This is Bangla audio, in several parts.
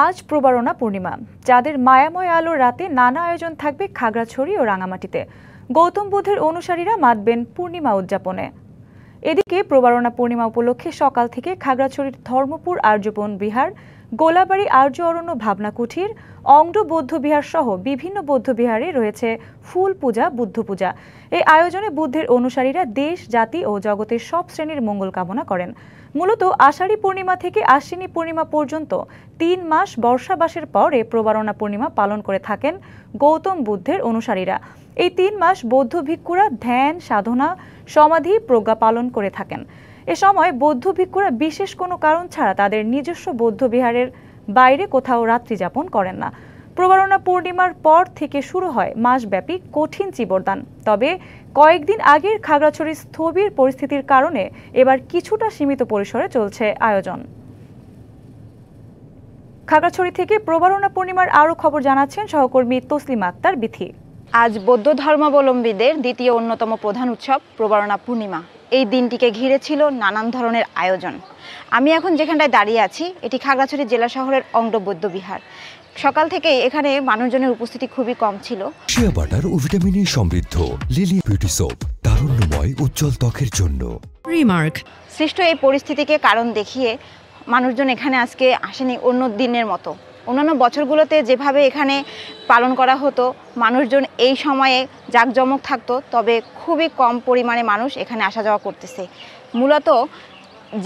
আজ প্রবারণা পূর্ণিমা। যাদের মায়াময় আলোর রাতে নানা আয়োজন থাকবে খাগড়াছড়ি ও রাঙামাটিতে। গৌতম বুদ্ধের অনুসারীরা মাতবেন পূর্ণিমা উদযাপনে। এদিকে প্রবারণা পূর্ণিমা উপলক্ষে সকাল থেকে খাগড়াছড়ির ধর্মপুর আর্যবন বিহার, গোলাবাড়ি আর্য অরণ্য ভাবনা কুঠির, অংড বৌদ্ধ বিহার সহ বিভিন্ন বৌদ্ধ বিহারে রয়েছে ফুল পূজা, বুদ্ধ পূজা। এই আয়োজনে বুদ্ধের অনুসারীরা দেশ, জাতি ও জগতের সব শ্রেণীর মঙ্গল কামনা করেন। মূলত আষাঢ়ী পূর্ণিমা থেকে আশ্বিনী পূর্ণিমা পর্যন্ত ৩ মাস বর্ষাবাসের পরে প্রবারণা পূর্ণিমা পালন করে থাকেন গৌতম বুদ্ধের অনুসারীরা। এই ৩ মাস বৌদ্ধ ভিক্ষুরা ধ্যান, সাধনা, সমাধি, প্রজ্ঞা পালন করে থাকেন। এ সময় বৌদ্ধ ভিক্ষুরা বিশেষ কোনো কারণ ছাড়া তাদের নিজস্ব বৌদ্ধ বিহারের বাইরে কোথাও রাত্রি যাপন করেন না। প্রবারণা পূর্ণিমার পর থেকে শুরু হয় মাসব্যাপী কঠিন চিবরদান। তবে কয়েকদিন আগের খাগড়াছড়ির স্থবির পরিস্থিতির কারণে এবার কিছুটা সীমিত পরিসরে চলছে আয়োজন। খাগড়াছড়ি থেকে প্রবারণা পূর্ণিমার আরও খবর জানাচ্ছেন সহকর্মী তসলিমা আক্তার বিথি। আজ বৌদ্ধ ধর্মাবলম্বীদের দ্বিতীয় অন্যতম প্রধান উৎসব প্রবারণা পূর্ণিমা। এই দিনটিকে ঘিরে ছিল নানান ধরনের আয়োজন। আমি এখন যেখানটায় দাঁড়িয়ে আছি এটি খাগড়াছড়ি জেলা শহরের অংড বৌদ্ধ বিহার। সকাল থেকে এখানে মানুষজনের উপস্থিতি খুবই কম ছিল। শিয়া বাটার ও ভিটামিনে সমৃদ্ধ লিলি বিউটি সোপ, তারুণ্যময় উজ্জ্বল ত্বকের জন্য। রিমার্ক সৃষ্ট এই পরিস্থিতিকে কারণ দেখিয়ে মানুষজন এখানে আজকে আসেনি অন্য দিনের মতো। অন্যান্য বছরগুলোতে যেভাবে এখানে পালন করা হতো, মানুষজন এই সময়ে জাঁকজমক থাকতো, তবে খুবই কম পরিমাণে মানুষ এখানে আসা যাওয়া করতেছে। মূলত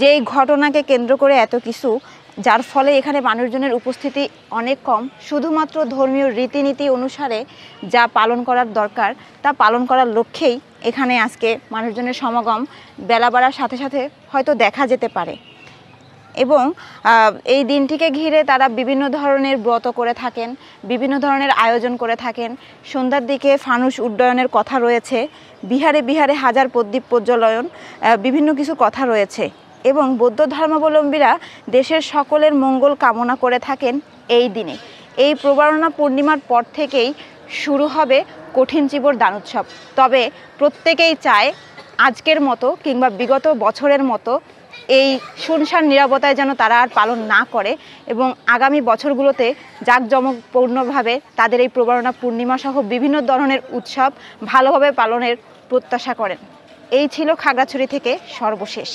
যেই ঘটনাকে কেন্দ্র করে এত কিছু, যার ফলে এখানে মানুষজনের উপস্থিতি অনেক কম। শুধুমাত্র ধর্মীয় রীতিনীতি অনুসারে যা পালন করার দরকার তা পালন করার লক্ষ্যেই এখানে আজকে মানুষজনের সমাগম বেলা বাড়ার সাথে সাথে হয়তো দেখা যেতে পারে। এবং এই দিনটিকে ঘিরে তারা বিভিন্ন ধরনের ব্রত করে থাকেন, বিভিন্ন ধরনের আয়োজন করে থাকেন। সন্ধ্যার দিকে ফানুস উড্ডয়নের কথা রয়েছে, বিহারে বিহারে হাজার প্রদীপ প্রজ্বলন, বিভিন্ন কিছু কথা রয়েছে। এবং বৌদ্ধ ধর্মাবলম্বীরা দেশের সকলের মঙ্গল কামনা করে থাকেন এই দিনে। এই প্রবারণা পূর্ণিমার পর থেকেই শুরু হবে কঠিন চিবর দান উৎসব। তবে প্রত্যেকেই চায় আজকের মতো কিংবা বিগত বছরের মতো এই শুনশান নীরবতায় যেন তারা আর পালন না করে এবং আগামী বছরগুলোতে জাঁকজমকপূর্ণভাবে তাদের এই প্রবারণা পূর্ণিমা সহ বিভিন্ন ধরনের উৎসব ভালোভাবে পালনের প্রত্যাশা করেন। এই ছিল খাগড়াছড়ি থেকে সর্বশেষ।